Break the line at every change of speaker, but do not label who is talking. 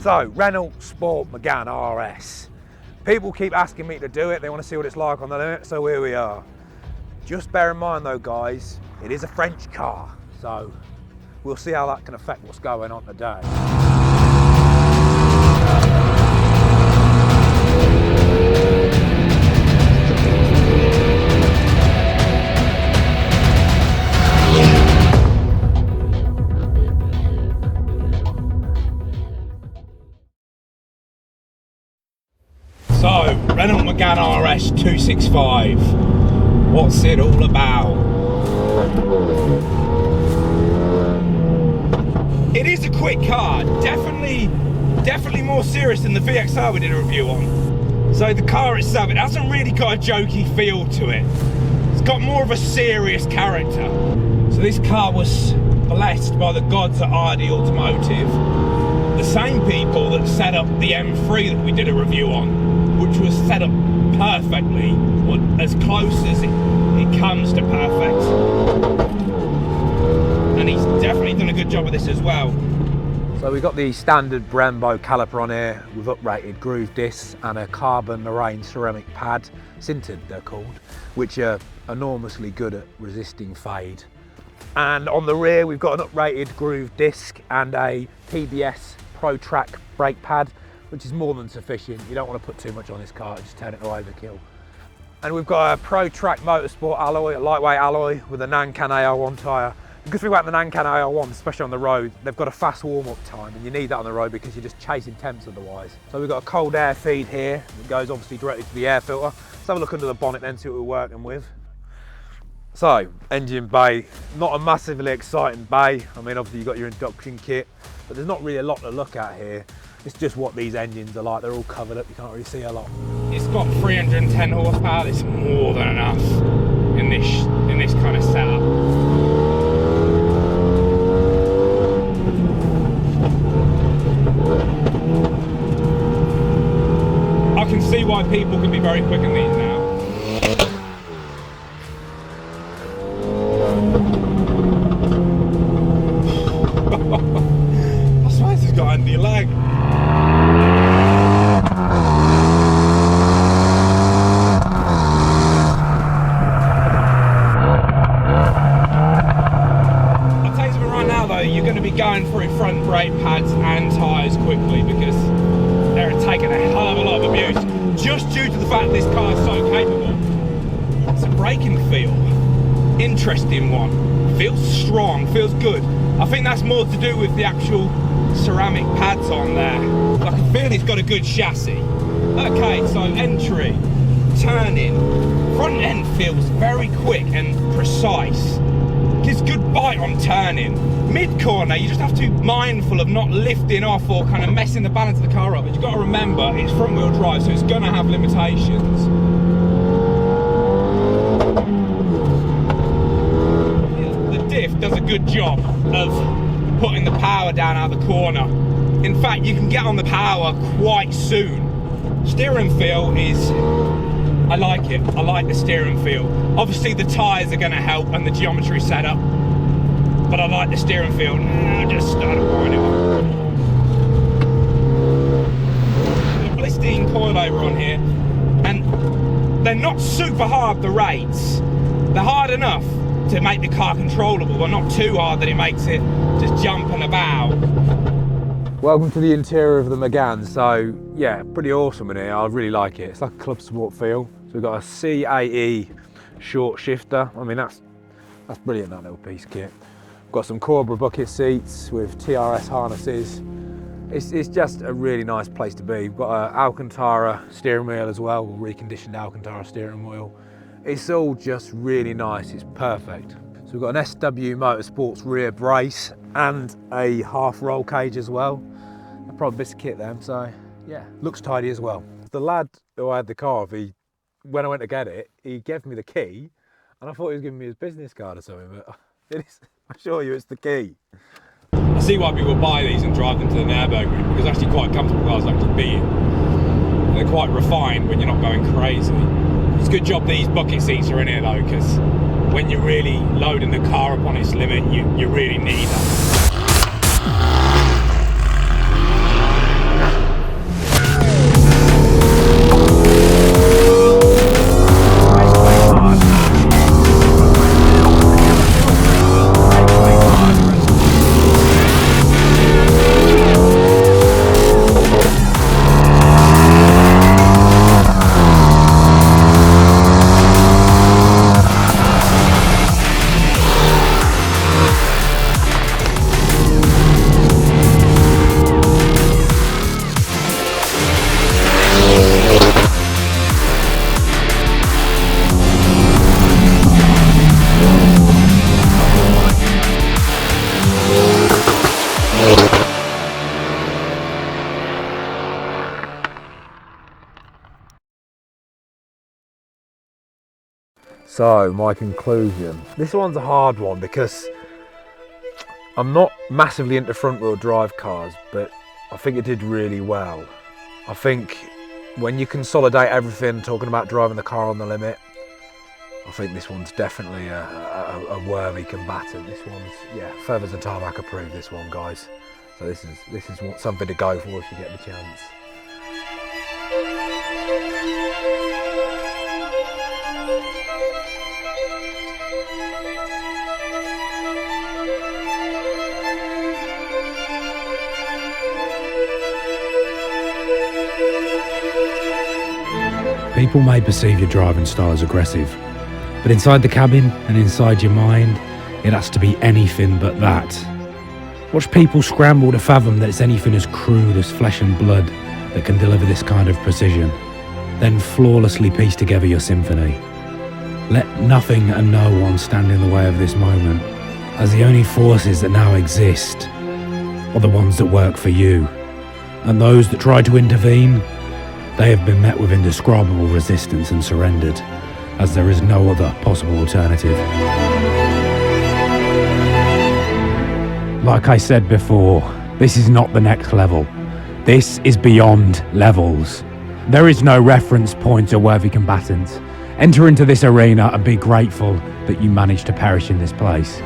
So, Renault Sport Megane RS. People keep asking me to do it, they want to see what it's like on the limit, so here we are. Just bear in mind though guys, it is a French car, so we'll see how that can affect what's going on today. So, Renault Megane RS 265, what's it all about? It is a quick car, definitely more serious than the VXR we did a review on. So the car itself, it hasn't really got a jokey feel to it. It's got more of a serious character. So this car was blessed by the gods at RD Automotive, the same people that set up the M3 that we did a review on, which was set up perfectly, or as close as it comes to perfect. And he's definitely done a good job of this as well. So we've got the standard Brembo caliper on here with uprated groove discs and a carbon marine ceramic pad, sintered they're called, which are enormously good at resisting fade. And on the rear we've got an uprated groove disc and a PBS Pro Track brake pad, which is more than sufficient. You don't want to put too much on this car, just turn it to overkill. And we've got a Pro Track Motorsport alloy, a lightweight alloy with a Nankan AR1 tyre. The good thing about the Nankan AR1, especially on the road, they've got a fast warm-up time, and you need that on the road because you're just chasing temps otherwise. So we've got a cold air feed here that goes obviously directly to the air filter. Let's have a look under the bonnet then, see what we're working with. So, engine bay, not a massively exciting bay. I mean, obviously you've got your induction kit, but there's not really a lot to look at here. It's just what these engines are like. They're all covered up, you can't really see a lot. It's got 310 horsepower. It's more than enough in this kind of setup. I can see why people can be very quick in these now. I swear this has got under your leg. I'll tell you something right now though, you're going to be going through front brake pads and tyres quickly because they're taking a hell of a lot of abuse just due to the fact this car is so capable. It's a braking feel, interesting one, feels strong, feels good. I think that's more to do with the actual ceramic pads on there. I can feel it's got a good chassis. Okay, so entry, turning, front end feels very quick and precise. Gives good bite on turning. Mid-corner, you just have to be mindful of not lifting off or kind of messing the balance of the car up. But you've got to remember, it's front-wheel drive, so it's going to have limitations. The diff does a good job of putting the power down out of the corner. In fact, you can get on the power quite soon. Steering feel is, I like it. I like the steering feel. Obviously the tyres are going to help and the geometry setup, but I like the steering feel. I just started winding up. The Blistine coilover on here, and they're not super hard, the rates. They're hard enough to make the car controllable, but not too hard that it makes it just jump and about. Welcome to the interior of the Megane. So yeah, pretty awesome in here. I really like it. It's like a club sport feel. So we've got a CAE short shifter. I mean, that's brilliant, that little piece of kit. We've got some Cobra bucket seats with TRS harnesses. It's just a really nice place to be. We've got an Alcantara steering wheel as well, reconditioned Alcantara steering wheel. It's all just really nice, it's perfect. So we've got an SW Motorsports rear brace and a half roll cage as well. A proper bit of kit then, so yeah, looks tidy as well. The lad who I had the car with, when I went to get it, he gave me the key and I thought he was giving me his business card or something, but it is, I assure you it's the key. I see why people buy these and drive them to the Nürburgring, because they're actually quite comfortable cars to actually be in. And they're quite refined when you're not going crazy. It's a good job these bucket seats are in here though, because when you're really loading the car up on its limit, you really need that.
So, my conclusion. This one's a hard one because I'm not massively into front wheel drive cars, but I think it did really well. I think when you consolidate everything, talking about driving the car on the limit, I think this one's definitely a worthy combatant. This one's, yeah, feathers and tarmac approved, this one, guys. So this is something to go for if you get the chance.
People may perceive your driving style as aggressive, but inside the cabin and inside your mind, it has to be anything but that. Watch people scramble to fathom that it's anything as crude as flesh and blood that can deliver this kind of precision, then flawlessly piece together your symphony. Let nothing and no one stand in the way of this moment, as the only forces that now exist are the ones that work for you, and those that try to intervene, they have been met with indescribable resistance and surrendered, as there is no other possible alternative. Like I said before, this is not the next level. This is beyond levels. There is no reference point or worthy combatant. Enter into this arena and be grateful that you managed to perish in this place.